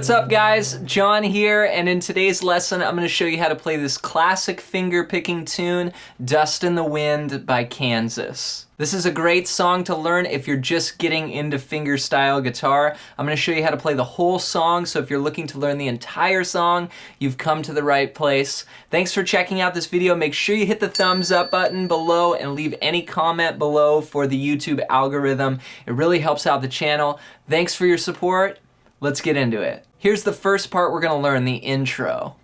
What's up guys, John here, and in today's lesson I'm going to show you how to play this classic finger-picking tune, Dust in the Wind by Kansas. This is a great song to learn if you're just getting into fingerstyle guitar. I'm going to show you how to play the whole song, so if you're looking to learn the entire song, you've come to the right place. Thanks for checking out this video. Make sure you hit the thumbs up button below and leave any comment below for the YouTube algorithm. It really helps out the channel. Thanks for your support. Let's get into it. Here's the first part we're gonna learn, the intro.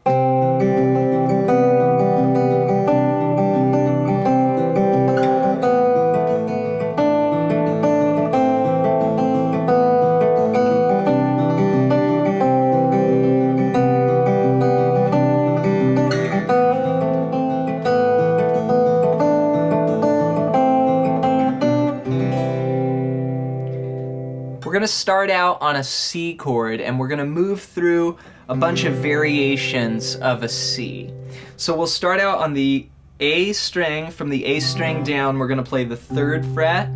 We're gonna start out on a C chord and we're gonna move through a bunch of variations of a C. So we'll start out on the A string. From the A string down, we're gonna play the 3rd fret,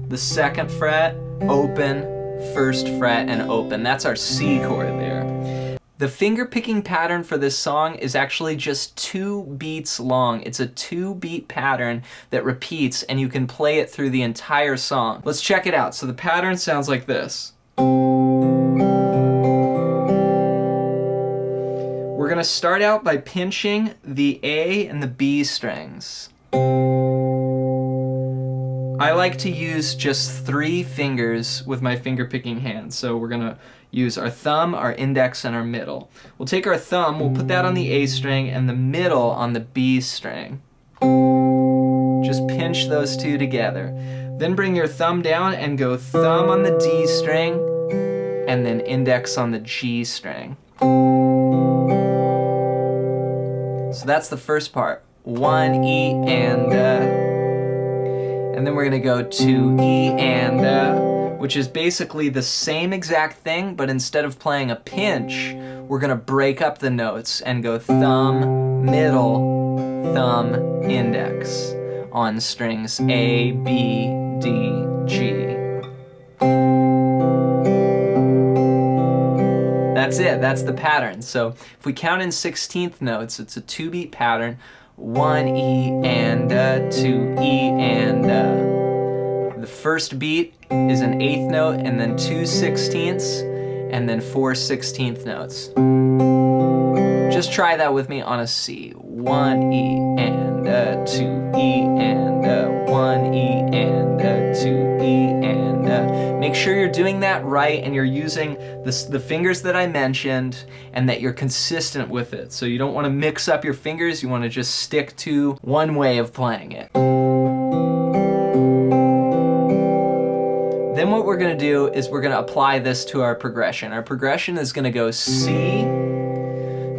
the 2nd fret, open, 1st fret, and open. That's our C chord there. The finger picking pattern for this song is actually just 2 beats long. It's a 2-beat pattern that repeats, and you can play it through the entire song. Let's check it out. So the pattern sounds like this. We're gonna start out by pinching the A and the B strings. I like to use just 3 fingers with my finger picking hand. So we're gonna use our thumb, our index, and our middle. We'll take our thumb, we'll put that on the A string and the middle on the B string. Just pinch those 2 together. Then bring your thumb down and go thumb on the D string and then index on the G string. So that's the first part. 1 E and then we're gonna go to E and which is basically the same exact thing, but instead of playing a pinch, we're gonna break up the notes and go thumb, middle, thumb, index on strings A, B, D, G. That's it, that's the pattern. So if we count in 16th notes, it's a 2-beat pattern. 1 E and 2 E and the first beat is an 8th note and then 2 16ths and then 4 16th notes. Just try that with me on a C. 1 E and 2 E and 1 E and 2 E and make sure you're doing that right and you're using the fingers that I mentioned and that you're consistent with it. So you don't want to mix up your fingers, you want to just stick to one way of playing it. Then what we're going to do is we're going to apply this to our progression. Our progression is going to go C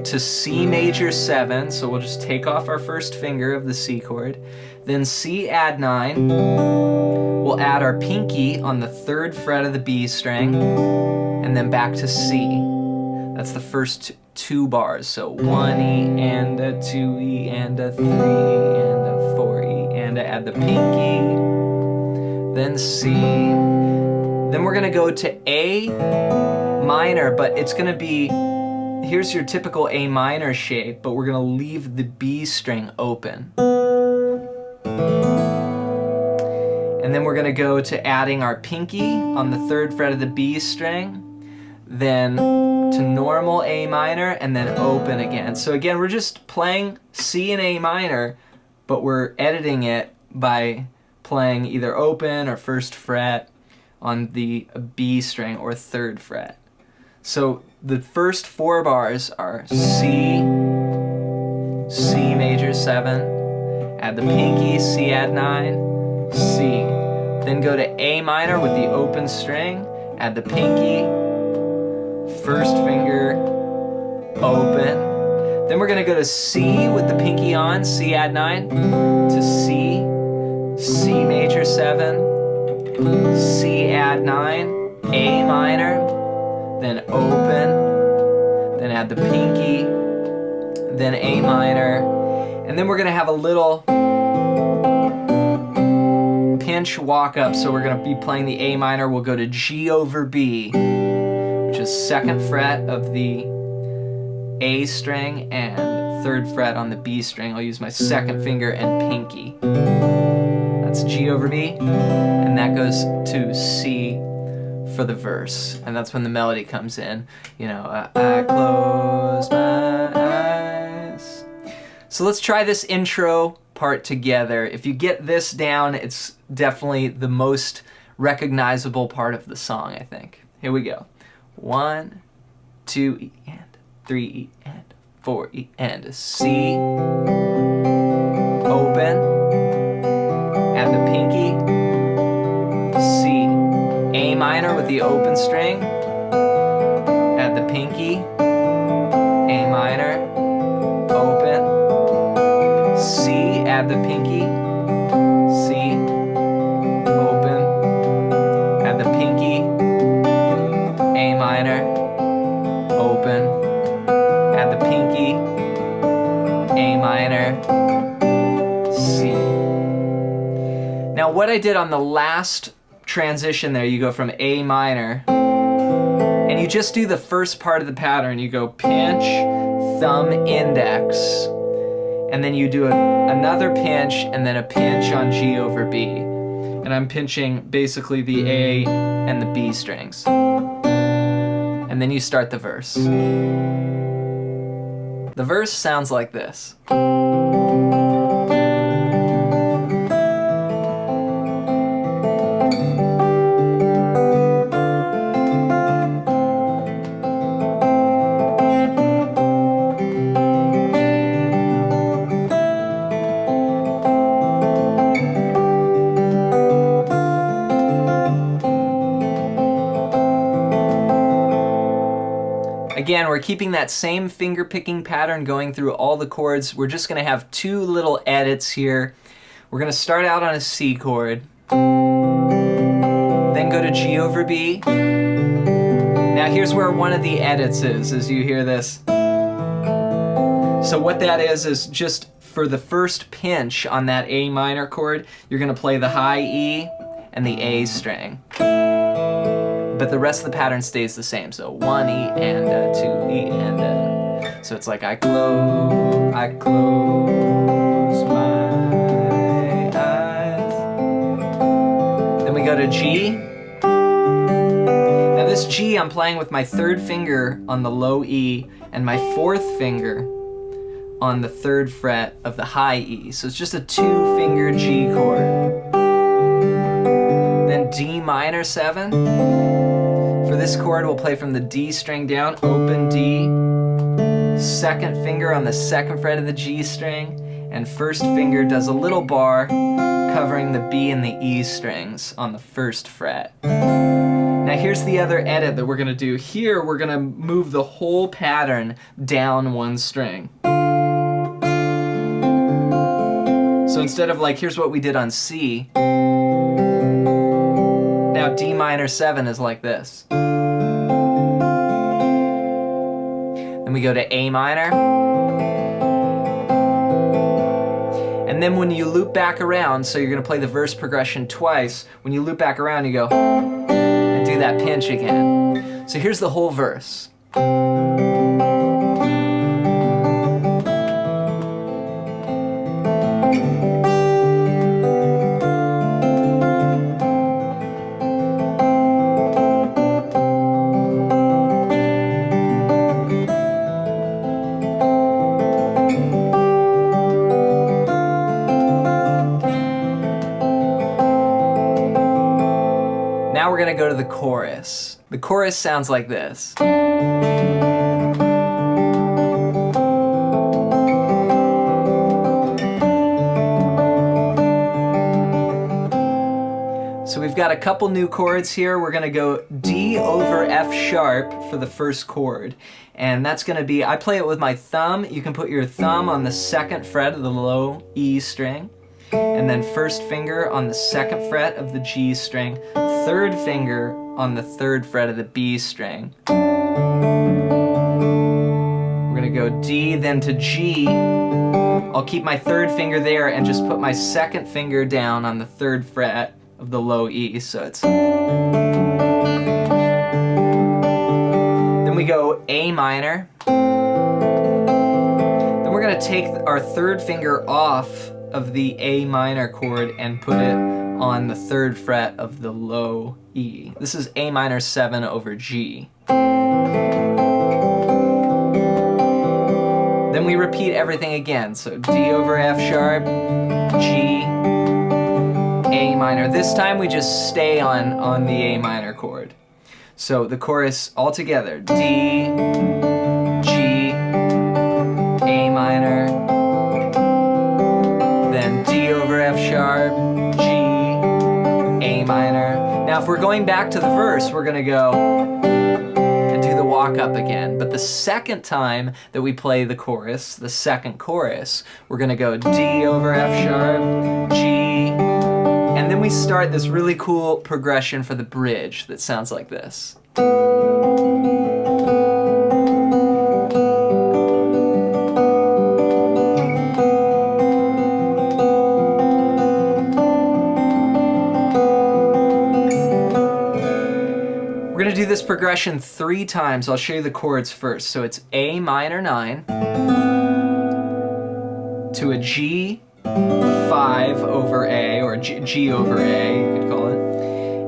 to C major 7, so we'll just take off our first finger of the C chord. Then C add 9, we'll add our pinky on the 3rd fret of the B string, and then back to C. That's the first 2 bars, so 1 E and 2 E and 3 E and 4 E and add the pinky, then C. Then we're gonna go to A minor, but it's gonna be, here's your typical A minor shape, but we're gonna leave the B string open. And then we're gonna go to adding our pinky on the 3rd fret of the B string, then to normal A minor, and then open again. So again, we're just playing C and A minor, but we're editing it by playing either open or 1st fret on the B string or 3rd fret. So the first 4 bars are C, C major 7, add the pinky, C add 9, C. Then go to A minor with the open string, add the pinky, 1st finger, open. Then we're gonna go to C with the pinky on, C add 9, to C, C major 7, C add 9, A minor, then open, then add the pinky, then A minor, and then we're gonna have a little pinch walk up, so we're gonna be playing the A minor, we'll go to G over B, which is 2nd fret of the A string and 3rd fret on the B string. I'll use my 2nd finger and pinky. That's G over B, and that goes to C for the verse, and that's when the melody comes in. You know, I close my eyes. So let's try this intro part together. If you get this down, it's definitely the most recognizable part of the song, I think. Here we go. 1, 2, E and 3, E and 4, E and C. Open. Add the pinky. C. A minor with the open string. Add the pinky. A minor. Open. C. Add the pinky. C. Open. Add the pinky. A minor. Open. Add the pinky. A minor. C. Now what I did on the last transition there, you go from A minor, and you just do the first part of the pattern. You go pinch, thumb, index, and then you do another pinch, and then a pinch on G over B. And I'm pinching basically the A and the B strings. And then you start the verse. The verse sounds like this. Again, we're keeping that same finger picking pattern going through all the chords. We're just going to have 2 little edits here. We're going to start out on a C chord, then go to G over B. Now here's where one of the edits is, as you hear this. So what that is just for the first pinch on that A minor chord, you're going to play the high E and the A string. But the rest of the pattern stays the same. So 1 E and 2 E and so it's like I close my eyes. Then we go to G. Now this G, I'm playing with my 3rd finger on the low E and my 4th finger on the 3rd fret of the high E. So it's just a 2-finger G chord. Then D minor 7. For this chord, we'll play from the D string down, open D, 2nd finger on the 2nd fret of the G string, and 1st finger does a little bar covering the B and the E strings on the 1st fret. Now here's the other edit that we're going to do. Here, we're going to move the whole pattern down 1 string. So instead of like, here's what we did on C, now D minor 7 is like this. Then we go to A minor. And then when you loop back around, so you're going to play the verse progression twice, when you loop back around you go and do that pinch again. So here's the whole verse. Now we're going to go to the chorus. The chorus sounds like this. So we've got a couple new chords here. We're going to go D over F sharp for the first chord. And that's going to be, I play it with my thumb. You can put your thumb on the 2nd fret of the low E string. And then 1st finger on the 2nd fret of the G string, 3rd finger on the 3rd fret of the B string. We're gonna go D, then to G. I'll keep my 3rd finger there and just put my 2nd finger down on the 3rd fret of the low E, so it's... Then we go A minor. Then we're going to take our third finger off of the A minor chord and put it on the third fret of the low E. This is A minor 7 over G. Then we repeat everything again. So D over F sharp, G, A minor. This time we just stay on the A minor chord. So the chorus all together. D, G, A minor, then D over F sharp, G, A minor. Now if we're going back to the verse, we're gonna go and do the walk up again. But the second time that we play the chorus, the second chorus, we're gonna go D over F sharp, G, and then we start this really cool progression for the bridge that sounds like this. We're going to do this progression 3 times. I'll show you the chords first. So it's A minor 9 to a G 5 over A, or G over A, you could call it.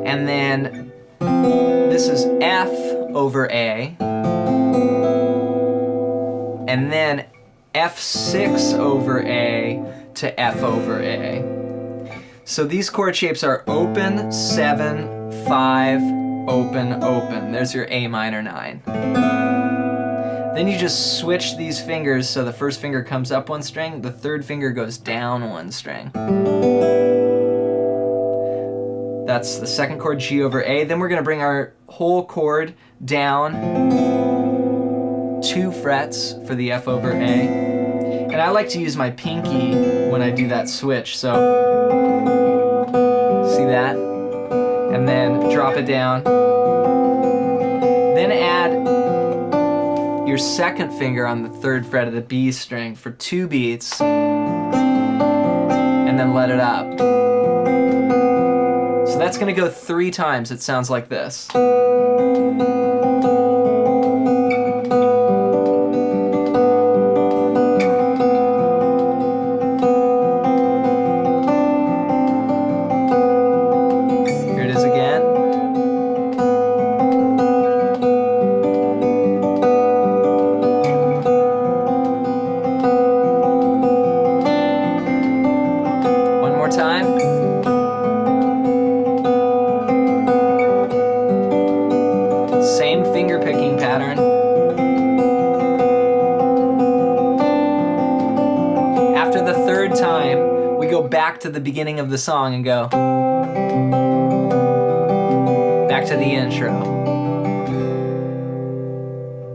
And then this is F over A. And then F6 over A to F over A. So these chord shapes are open, 7, 5, open, open. There's your A minor 9. Then you just switch these fingers so the first finger comes up 1 string, the third finger goes down 1 string. That's the second chord, G over A. Then we're going to bring our whole chord down 2 frets for the F over A. And I like to use my pinky when I do that switch, so see that? And then drop it down. Then add your second finger on the third fret of the B string for 2 beats, and then let it up. So that's going to go 3 times. It sounds like this. Same finger picking pattern. After the third time, we go back to the beginning of the song and go back to the intro.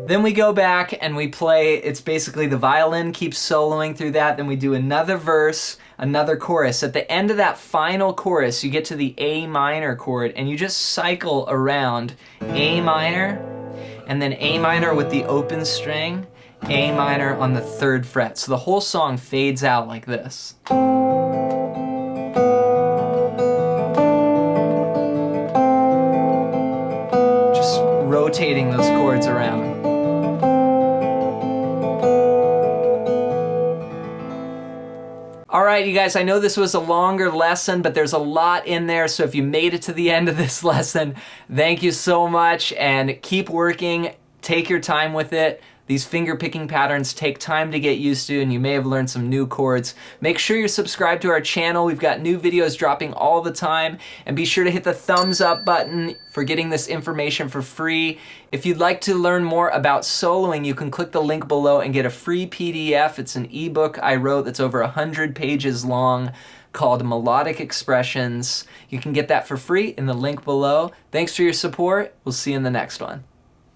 Then we go back and we play, it's basically the violin keeps soloing through that, then we do another verse, another chorus. At the end of that final chorus, you get to the A minor chord and you just cycle around A minor, and then A minor with the open string, A minor on the third fret. So the whole song fades out like this. Just rotating those chords around. All right, you guys, I know this was a longer lesson, but there's a lot in there, so if you made it to the end of this lesson, thank you so much, and keep working, take your time with it. These finger picking patterns take time to get used to, and you may have learned some new chords. Make sure you're subscribed to our channel. We've got new videos dropping all the time, and be sure to hit the thumbs up button for getting this information for free. If you'd like to learn more about soloing, you can click the link below and get a free PDF. It's an ebook I wrote that's over 100 pages long called Melodic Expressions. You can get that for free in the link below. Thanks for your support. We'll see you in the next one.